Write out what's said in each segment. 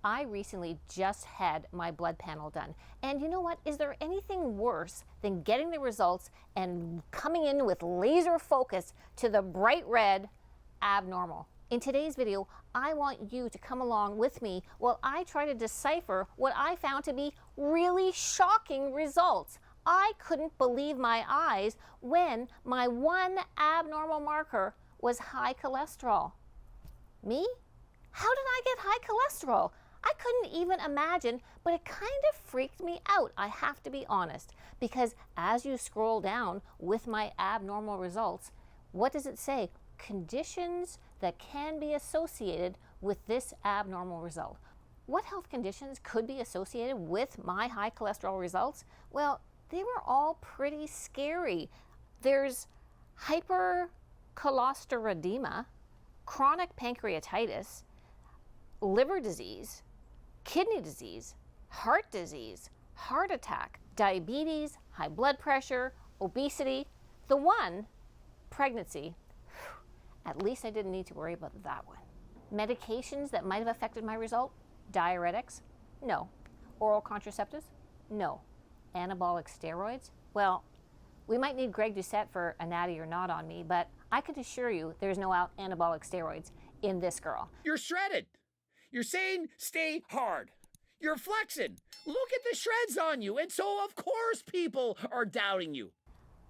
I recently just had my blood panel done. And you know what? Is there anything worse than getting the results and coming in with laser focus to the bright red abnormal? In today's video, I want you to come along with me while I try to decipher what I found to be really shocking results. I couldn't believe my eyes when my one abnormal marker was high cholesterol. Me? How did I get high cholesterol? I couldn't even imagine, but it kind of freaked me out, I have to be honest, because as you scroll down with my abnormal results, what does it say? Conditions that can be associated with this abnormal result. What health conditions could be associated with my high cholesterol results? Well, they were all pretty scary. There's hypercholesterolemia, chronic pancreatitis, liver disease, kidney disease, heart disease, heart attack, diabetes, high blood pressure, obesity, the one, pregnancy. At least I didn't need to worry about that one. Medications that might have affected my result? Diuretics? No. Oral contraceptives? No. Anabolic steroids? Well, we might need Greg Doucette for a natty or not on me, but I can assure you there's no anabolic steroids in this girl. You're shredded. You're saying stay hard. You're flexing. Look at the shreds on you. And so, of course, people are doubting you.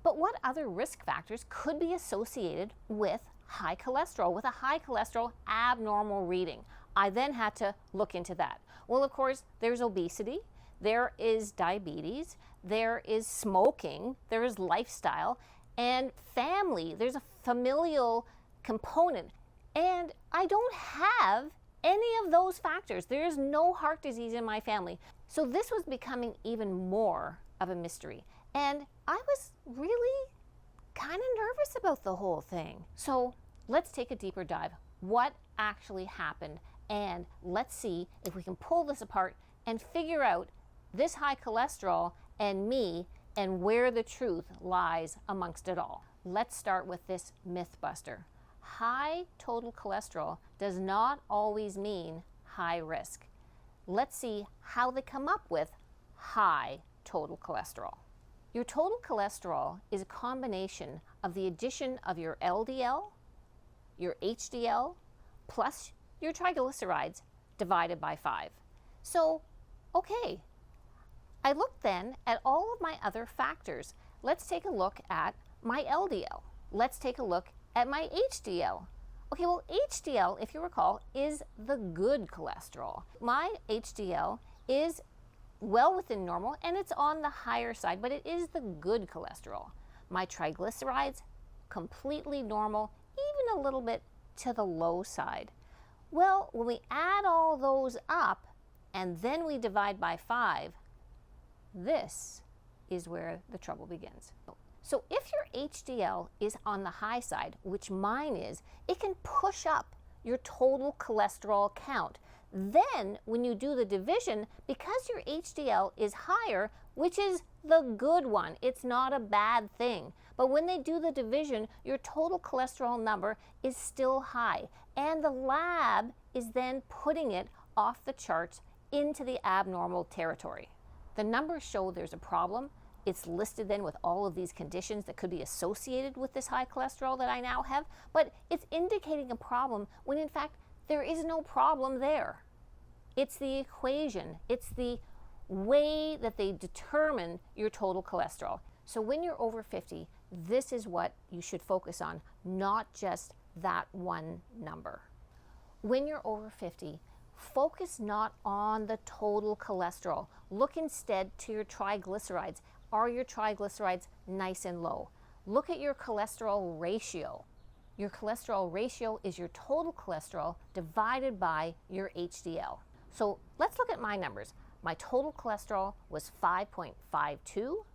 But what other risk factors could be associated with high cholesterol, with a high cholesterol abnormal reading? I then had to look into that. Well, of course, there's obesity, there is diabetes, there is smoking, there is lifestyle, and family. There's a familial component. And I don't have any of those factors. There is no heart disease in my family. So this was becoming even more of a mystery. And I was really kind of nervous about the whole thing. So let's take a deeper dive. What actually happened? And let's see if we can pull this apart and figure out this high cholesterol and me and where the truth lies amongst it all. Let's start with this myth buster. High total cholesterol does not always mean high risk. Let's see how they come up with high total cholesterol. Your total cholesterol is a combination of the addition of your LDL, your HDL, plus your triglycerides divided by 5. So, okay, I looked then at all of my other factors. Let's take a look at my LDL. Let's take a look at my HDL. Okay, well, HDL, if you recall, is the good cholesterol. My HDL is well within normal and it's on the higher side, but it is the good cholesterol. My triglycerides, completely normal, even a little bit to the low side. Well, when we add all those up and then we divide by 5, this is where the trouble begins. So if your HDL is on the high side, which mine is, it can push up your total cholesterol count. Then when you do the division, because your HDL is higher, which is the good one, it's not a bad thing. But when they do the division, your total cholesterol number is still high. And the lab is then putting it off the charts into the abnormal territory. The numbers show there's a problem. It's listed then with all of these conditions that could be associated with this high cholesterol that I now have, but it's indicating a problem when in fact there is no problem there. It's the equation, it's the way that they determine your total cholesterol. So when you're over 50, this is what you should focus on, not just that one number. When you're over 50, focus not on the total cholesterol. Look instead to your triglycerides. Are your triglycerides nice and low? Look at your cholesterol ratio. Your cholesterol ratio is your total cholesterol divided by your HDL. So let's look at my numbers. My total cholesterol was 5.52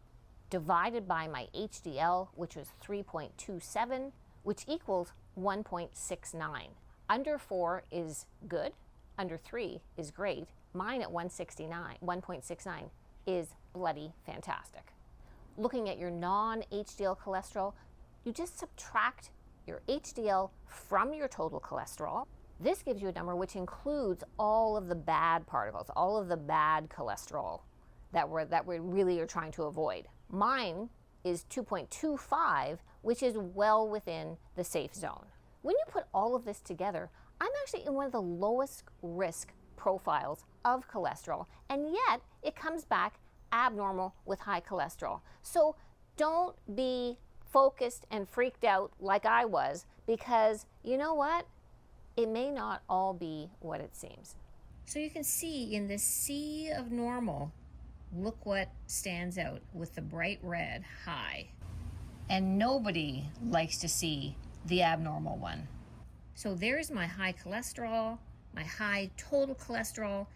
divided by my HDL, which was 3.27, which equals 1.69. Under 4 is good, under 3 is great. Mine at 1.69 is bloody fantastic. Looking at your non-HDL cholesterol, you just subtract your HDL from your total cholesterol, This gives you a number which includes all of the bad particles, all of the bad cholesterol that we really are trying to avoid. Mine is 2.25, which is well within the safe zone. When you put all of this together, I'm actually in one of the lowest risk profiles of cholesterol, and yet it comes back abnormal with high cholesterol. So don't be focused and freaked out like I was, because you know what? It may not all be what it seems. So you can see in this sea of normal, look what stands out with the bright red, high. And nobody likes to see the abnormal one. So there's my high cholesterol, my high total cholesterol,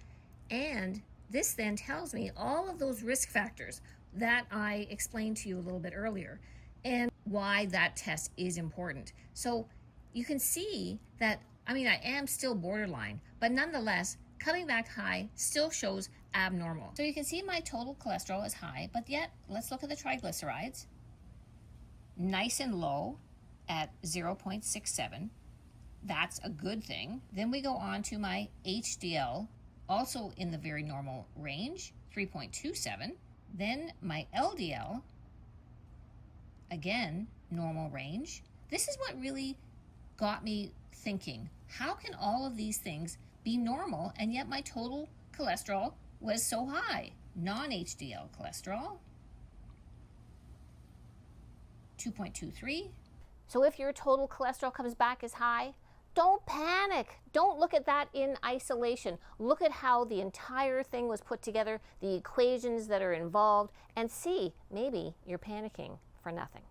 and this then tells me all of those risk factors that I explained to you a little bit earlier and why that test is important. So you can see that, I am still borderline, but nonetheless, coming back high still shows abnormal. So you can see my total cholesterol is high, but yet let's look at the triglycerides. Nice and low at 0.67. That's a good thing. Then we go on to my HDL, also in the very normal range, 3.27. Then my LDL, again, normal range. This is what really got me thinking, how can all of these things be normal and yet my total cholesterol was so high? Non-HDL cholesterol, 2.23. So if your total cholesterol comes back as high, don't panic. Don't look at that in isolation. Look at how the entire thing was put together, the equations that are involved, and see, maybe you're panicking for nothing.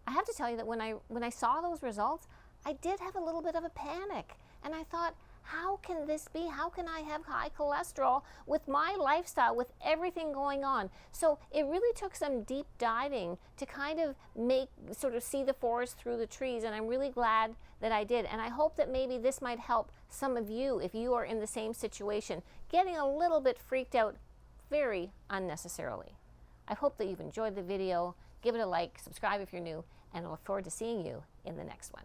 I have to tell you that when I saw those results, I did have a little bit of a panic. And I thought, how can this be? How can I have high cholesterol with my lifestyle, with everything going on? So it really took some deep diving to kind of see the forest through the trees, and I'm really glad that I did. And I hope that maybe this might help some of you if you are in the same situation, getting a little bit freaked out very unnecessarily. I hope that you've enjoyed the video. Give it a like, subscribe if you're new, and I look forward to seeing you in the next one.